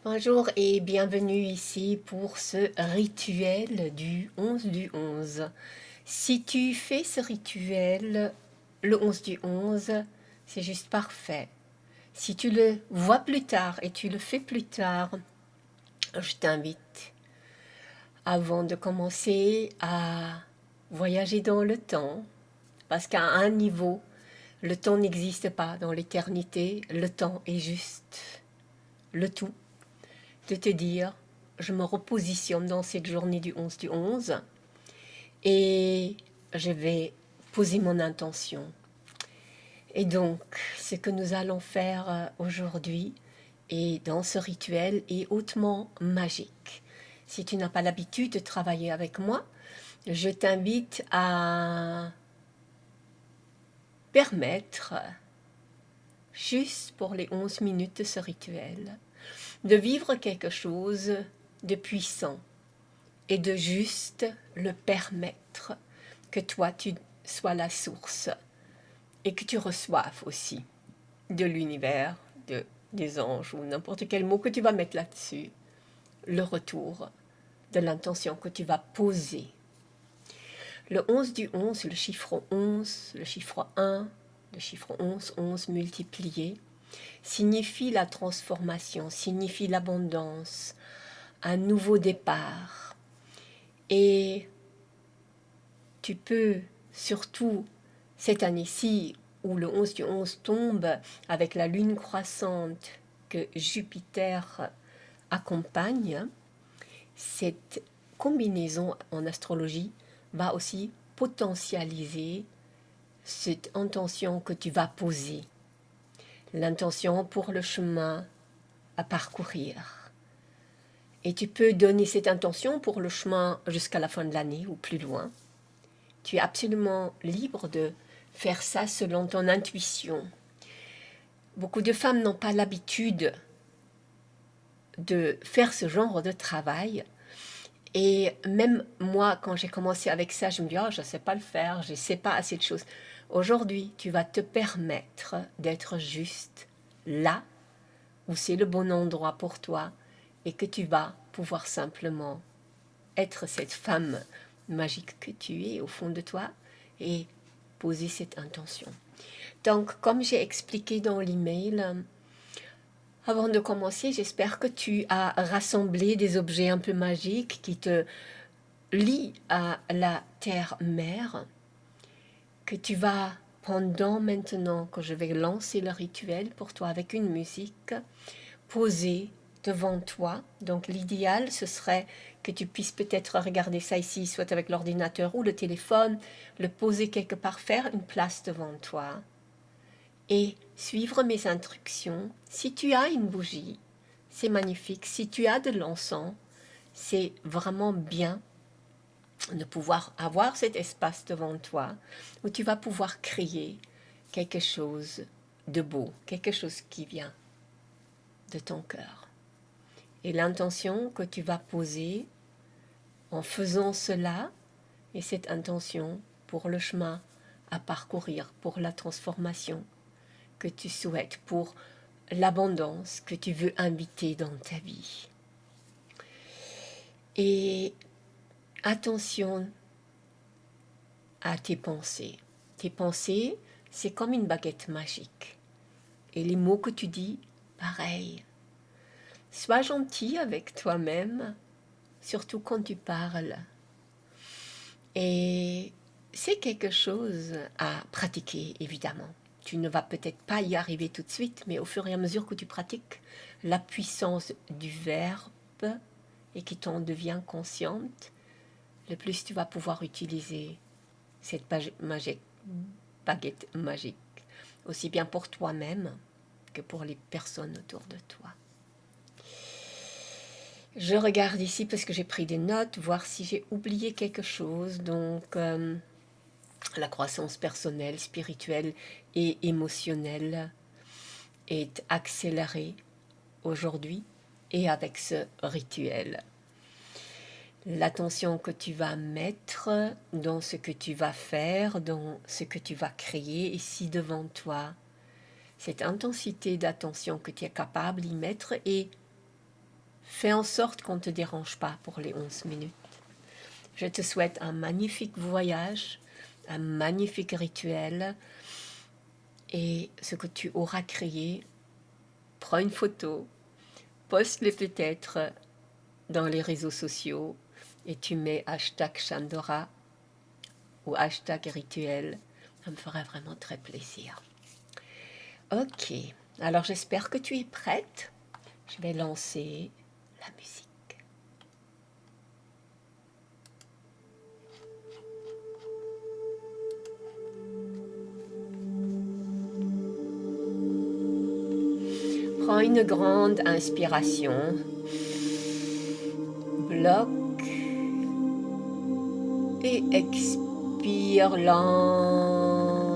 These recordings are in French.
Bonjour et bienvenue ici pour ce rituel du 11 du 11. Si tu fais ce rituel le 11 du 11, c'est juste parfait. Si tu le vois plus tard et tu le fais plus tard, je t'invite, avant de commencer, à voyager dans le temps, parce qu'à un niveau, le temps n'existe pas dans l'éternité, le temps est juste le tout. De te dire, je me repositionne dans cette journée du 11 du 11 et je vais poser mon intention. Et donc, ce que nous allons faire aujourd'hui et dans ce rituel est hautement magique. Si tu n'as pas l'habitude de travailler avec moi, je t'invite à permettre, juste pour les 11 minutes de ce rituel, de vivre quelque chose de puissant et de juste le permettre que toi tu sois la source et que tu reçoives aussi de l'univers, des anges ou n'importe quel mot que tu vas mettre là-dessus, le retour de l'intention que tu vas poser. Le 11 du 11, le chiffre 11, le chiffre 1, le chiffre 11, 11 multiplié, signifie la transformation, signifie l'abondance, un nouveau départ. Et tu peux, surtout cette année-ci, où le 11 du 11 tombe avec la lune croissante que Jupiter accompagne, cette combinaison en astrologie va aussi potentialiser cette intention que tu vas poser, l'intention pour le chemin à parcourir. Et tu peux donner cette intention pour le chemin jusqu'à la fin de l'année ou plus loin. Tu es absolument libre de faire ça selon ton intuition. Beaucoup de femmes n'ont pas l'habitude de faire ce genre de travail. Et même moi, quand j'ai commencé avec ça, je me dis, oh, je ne sais pas le faire, je ne sais pas assez de choses. Aujourd'hui, tu vas te permettre d'être juste là où c'est le bon endroit pour toi et que tu vas pouvoir simplement être cette femme magique que tu es au fond de toi et poser cette intention. Donc, comme j'ai expliqué dans l'email, avant de commencer, j'espère que tu as rassemblé des objets un peu magiques qui te lient à la terre-mère, que tu vas, pendant maintenant que je vais lancer le rituel pour toi avec une musique, poser devant toi. Donc l'idéal, ce serait que tu puisses peut-être regarder ça ici, soit avec l'ordinateur ou le téléphone, le poser quelque part, faire une place devant toi et suivre mes instructions. Si tu as une bougie, c'est magnifique. Si tu as de l'encens, c'est vraiment bien de pouvoir avoir cet espace devant toi où tu vas pouvoir créer quelque chose de beau, quelque chose qui vient de ton cœur. Et l'intention que tu vas poser en faisant cela, et cette intention pour le chemin à parcourir, pour la transformation que tu souhaites, pour l'abondance que tu veux inviter dans ta vie. Et attention à tes pensées. Tes pensées, c'est comme une baguette magique. Et les mots que tu dis, pareil. Sois gentil avec toi-même, surtout quand tu parles. Et c'est quelque chose à pratiquer, évidemment. Tu ne vas peut-être pas y arriver tout de suite, mais au fur et à mesure que tu pratiques la puissance du verbe et qui t'en devient consciente, le plus tu vas pouvoir utiliser cette baguette magique, aussi bien pour toi-même que pour les personnes autour de toi. Je regarde ici parce que j'ai pris des notes, voir si j'ai oublié quelque chose. Donc, la croissance personnelle, spirituelle et émotionnelle est accélérée aujourd'hui et avec ce rituel. L'attention que tu vas mettre dans ce que tu vas faire, dans ce que tu vas créer ici devant toi, cette intensité d'attention que tu es capable d'y mettre et Fais en sorte qu'on ne te dérange pas pour les 11 minutes. Je te souhaite un magnifique voyage, un magnifique rituel. Et ce que tu auras créé, prends une photo, poste-le peut-être dans les réseaux sociaux et tu mets #Chandora ou #rituel. Ça me ferait vraiment très plaisir. Ok, alors j'espère que tu es prête. Je vais lancer la musique. Prends une grande inspiration. Bloque et expire lentement.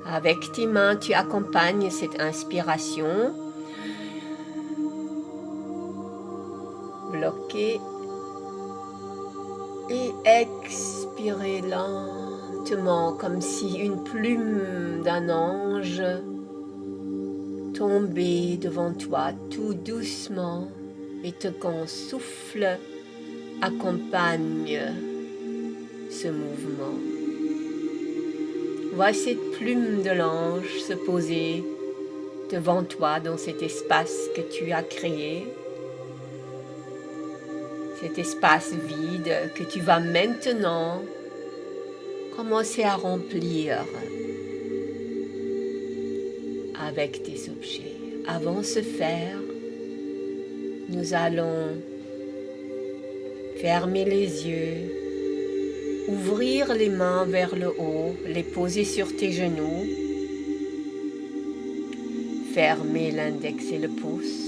Avec tes mains, tu accompagnes cette inspiration. Bloquez et expirez lentement, comme si une plume d'un ange tombait devant toi tout doucement et ton souffle accompagne ce mouvement. Vois cette plume de l'ange se poser devant toi dans cet espace que tu as créé, cet espace vide que tu vas maintenant commencer à remplir avec tes objets. Avant ce faire, nous allons fermer les yeux, ouvrir les mains vers le haut, les poser sur tes genoux, fermer l'index et le pouce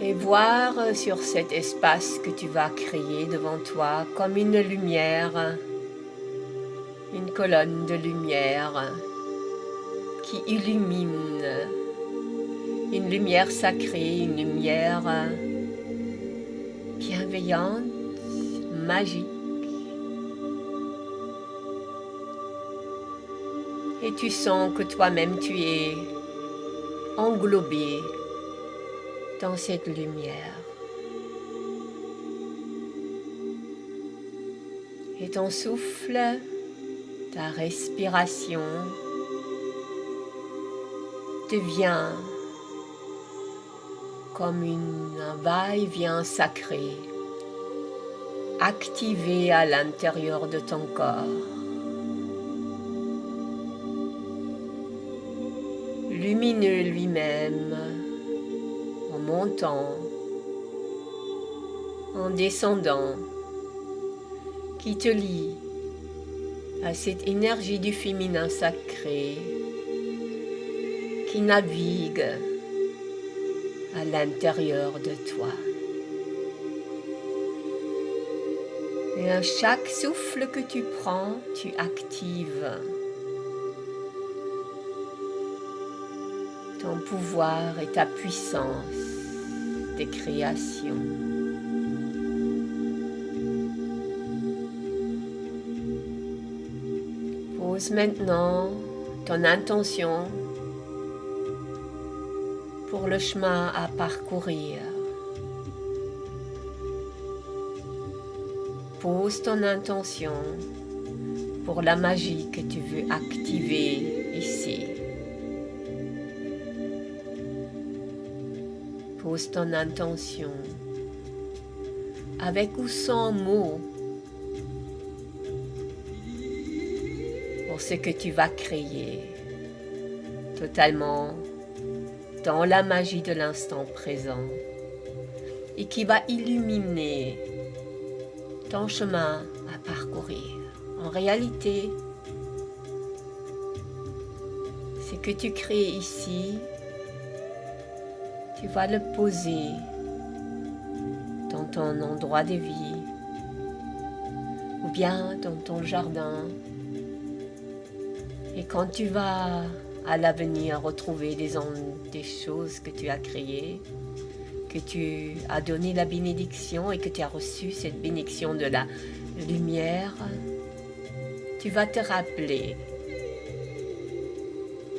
et voir sur cet espace que tu vas créer devant toi comme une lumière, une colonne de lumière qui illumine, une lumière sacrée, une lumière bienveillante, magique. Et tu sens que toi-même tu es englobé dans cette lumière. Et ton souffle, ta respiration devient comme un va-et-vient sacré, activé à l'intérieur de ton corps. Lumineux lui-même, en montant, en descendant, qui te lie à cette énergie du féminin sacré qui navigue à l'intérieur de toi. Et à chaque souffle que tu prends, tu actives ton pouvoir et ta puissance de création. Pose maintenant ton intention pour le chemin à parcourir. Pose ton intention pour la magie que tu veux activer ici. Pose ton intention avec ou sans mots pour ce que tu vas créer, totalement dans la magie de l'instant présent et qui va illuminer ton chemin à parcourir. En réalité, ce que tu crées ici, tu vas le poser dans ton endroit de vie ou bien dans ton jardin. Et quand tu vas à l'avenir retrouver des choses que tu as créées, que tu as donné la bénédiction et que tu as reçu cette bénédiction de la lumière, tu vas te rappeler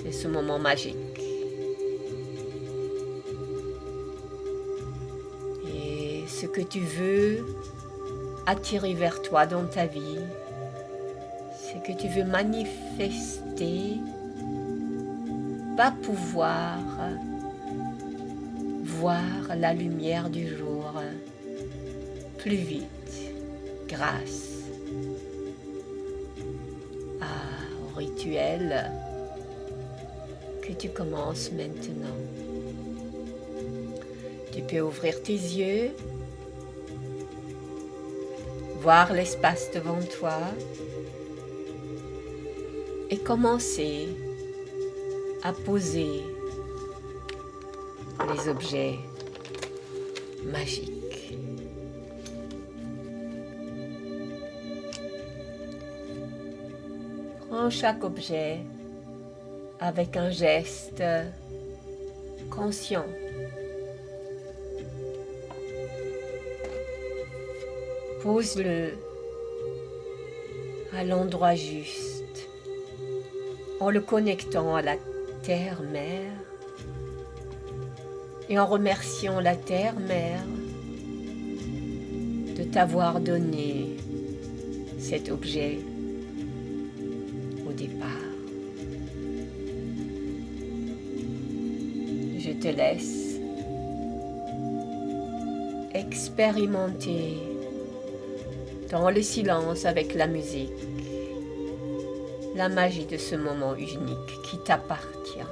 de ce moment magique. Et ce que tu veux attirer vers toi dans ta vie, ce que tu veux manifester, va pouvoir voir la lumière du jour plus vite grâce au rituel que tu commences maintenant. Tu peux ouvrir tes yeux, voir l'espace devant toi et commencer à poser les objets magiques. Prends chaque objet avec un geste conscient. Pose-le à l'endroit juste en le connectant à la terre-mère et en remerciant la terre-mère de t'avoir donné cet objet au départ. Je te laisse expérimenter dans le silence avec la musique la magie de ce moment unique qui t'appartient.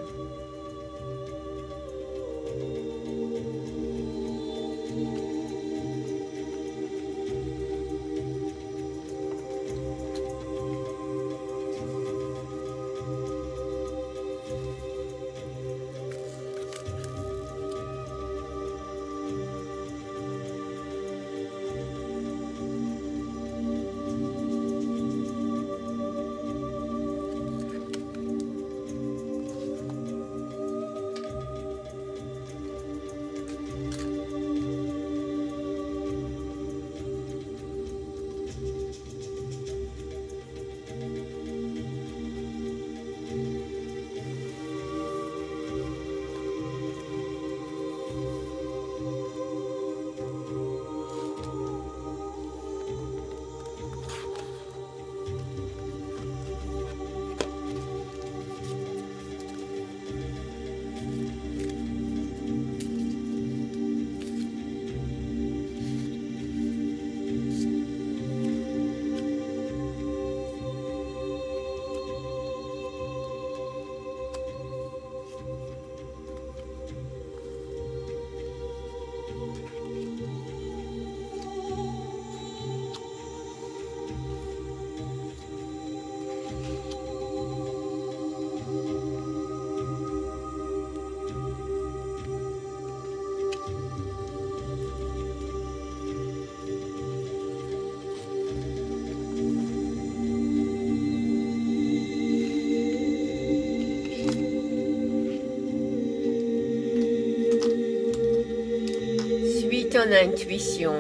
Ton intuition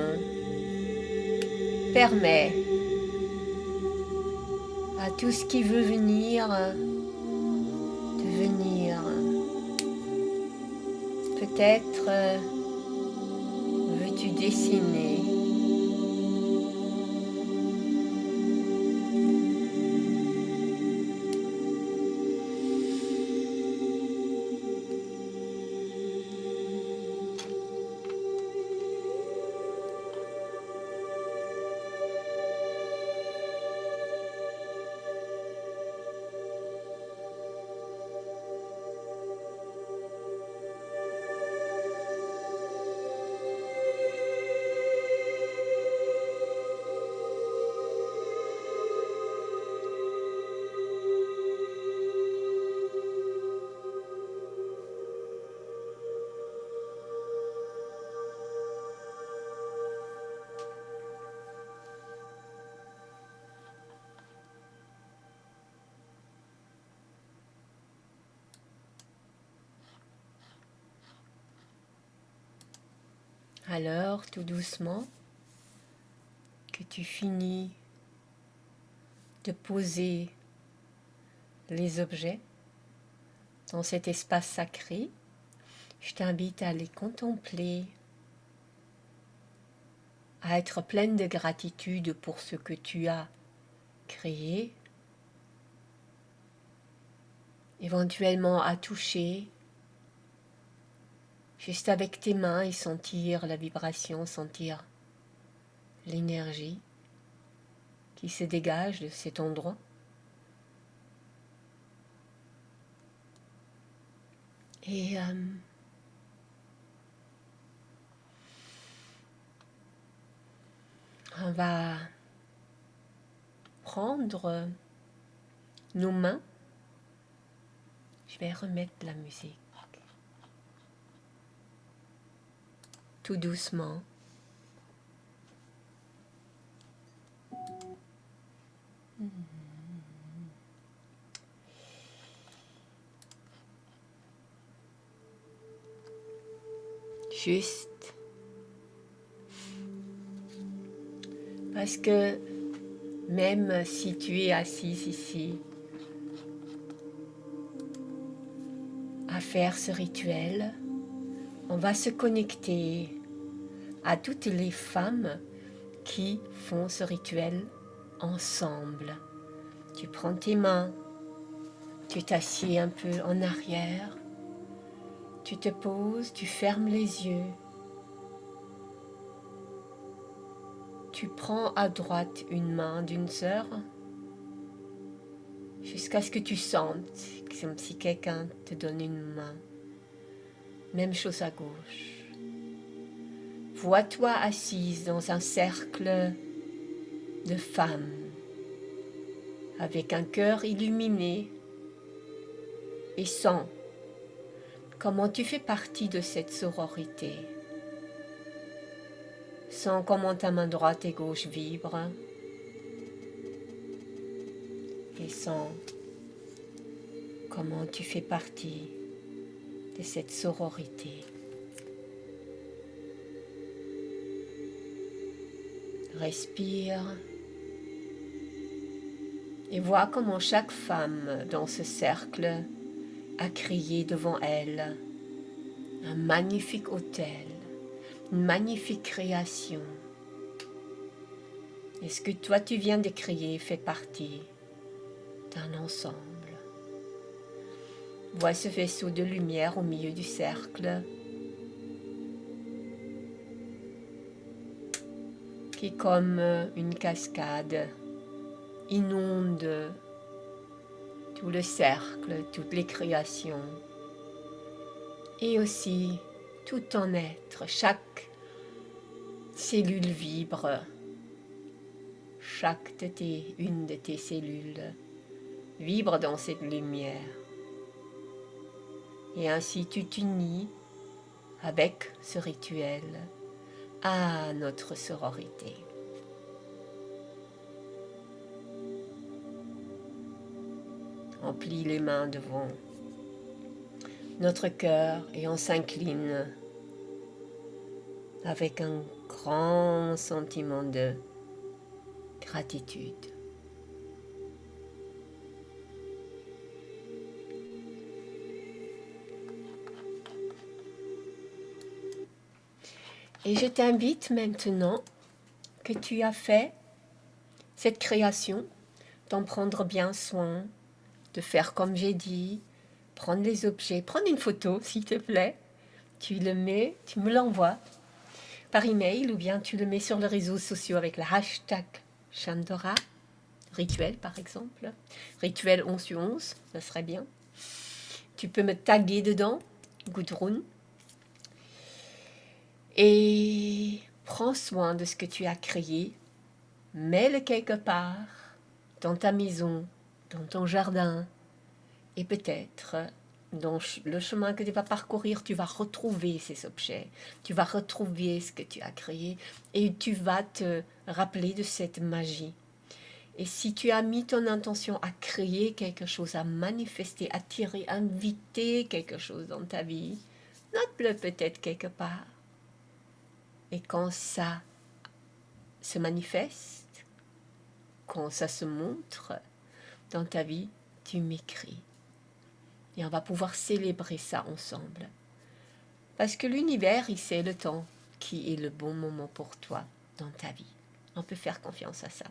permet à tout ce qui veut venir de venir. Peut-être veux-tu dessiner. Alors, tout doucement, que tu finis de poser les objets, dans cet espace sacré, je t'invite à les contempler, à être pleine de gratitude pour ce que tu as créé, éventuellement à toucher, juste avec tes mains et sentir la vibration, sentir l'énergie qui se dégage de cet endroit. Et on va prendre nos mains. Je vais remettre la musique. Tout doucement. Juste. Parce que même si tu es assis ici à faire ce rituel, on va se connecter à toutes les femmes qui font ce rituel ensemble. Tu prends tes mains, tu t'assieds un peu en arrière, tu te poses, tu fermes les yeux, tu prends à droite une main d'une sœur jusqu'à ce que tu sentes comme si quelqu'un te donne une main. Même chose à gauche. Vois-toi assise dans un cercle de femmes avec un cœur illuminé et sens comment tu fais partie de cette sororité. Sens comment ta main droite et gauche vibrent et sens comment tu fais partie de cette sororité. Respire et vois comment chaque femme dans ce cercle a créé devant elle un magnifique hôtel, une magnifique création. Et ce que toi tu viens de créer fait partie d'un ensemble. Vois ce vaisseau de lumière au milieu du cercle qui, comme une cascade, inonde tout le cercle, toutes les créations et aussi tout ton être. Chaque cellule vibre, une de tes cellules vibre dans cette lumière. Et ainsi tu t'unis avec ce rituel à notre sororité. On plie les mains devant notre cœur et on s'incline avec un grand sentiment de gratitude. Et je t'invite maintenant que tu as fait cette création, d'en prendre bien soin, de faire comme j'ai dit, prendre les objets, prendre une photo s'il te plaît, tu le mets, tu me l'envoies par email ou bien tu le mets sur les réseaux sociaux avec le hashtag Chandora, rituel par exemple, rituel 11/11, ça serait bien. Tu peux me taguer dedans, Gudrun, et prends soin de ce que tu as créé, mets-le quelque part dans ta maison, dans ton jardin, et peut-être dans le chemin que tu vas parcourir, tu vas retrouver ces objets, tu vas retrouver ce que tu as créé et tu vas te rappeler de cette magie. Et si tu as mis ton intention à créer quelque chose, à manifester, attirer, inviter quelque chose dans ta vie, note-le peut-être quelque part. Et quand ça se manifeste, quand ça se montre dans ta vie, tu m'écris. Et on va pouvoir célébrer ça ensemble. Parce que l'univers, il sait le temps qui est le bon moment pour toi dans ta vie. On peut faire confiance à ça.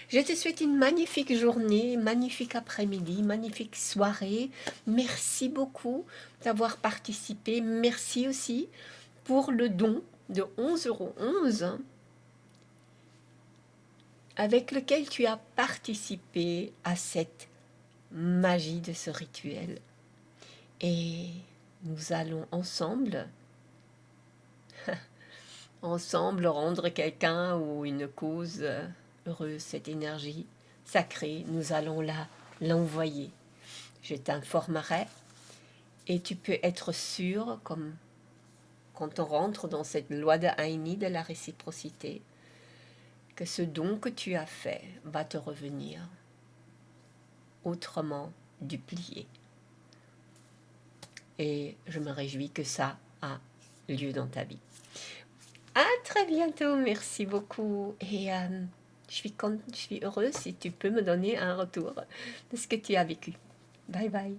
Je te souhaite une magnifique journée, magnifique après-midi, magnifique soirée. Merci beaucoup d'avoir participé. Merci aussi pour le don de 11,11 € avec lequel tu as participé à cette magie de ce rituel. Et nous allons ensemble rendre quelqu'un ou une cause heureuse, cette énergie sacrée, nous allons l'envoyer. Je t'informerai et tu peux être sûr, comme quand on rentre dans cette loi de Heini de la réciprocité, que ce don que tu as fait va te revenir autrement duplié. Et je me réjouis que ça a lieu dans ta vie. À très bientôt, merci beaucoup. Et je suis heureuse si tu peux me donner un retour de ce que tu as vécu. Bye bye.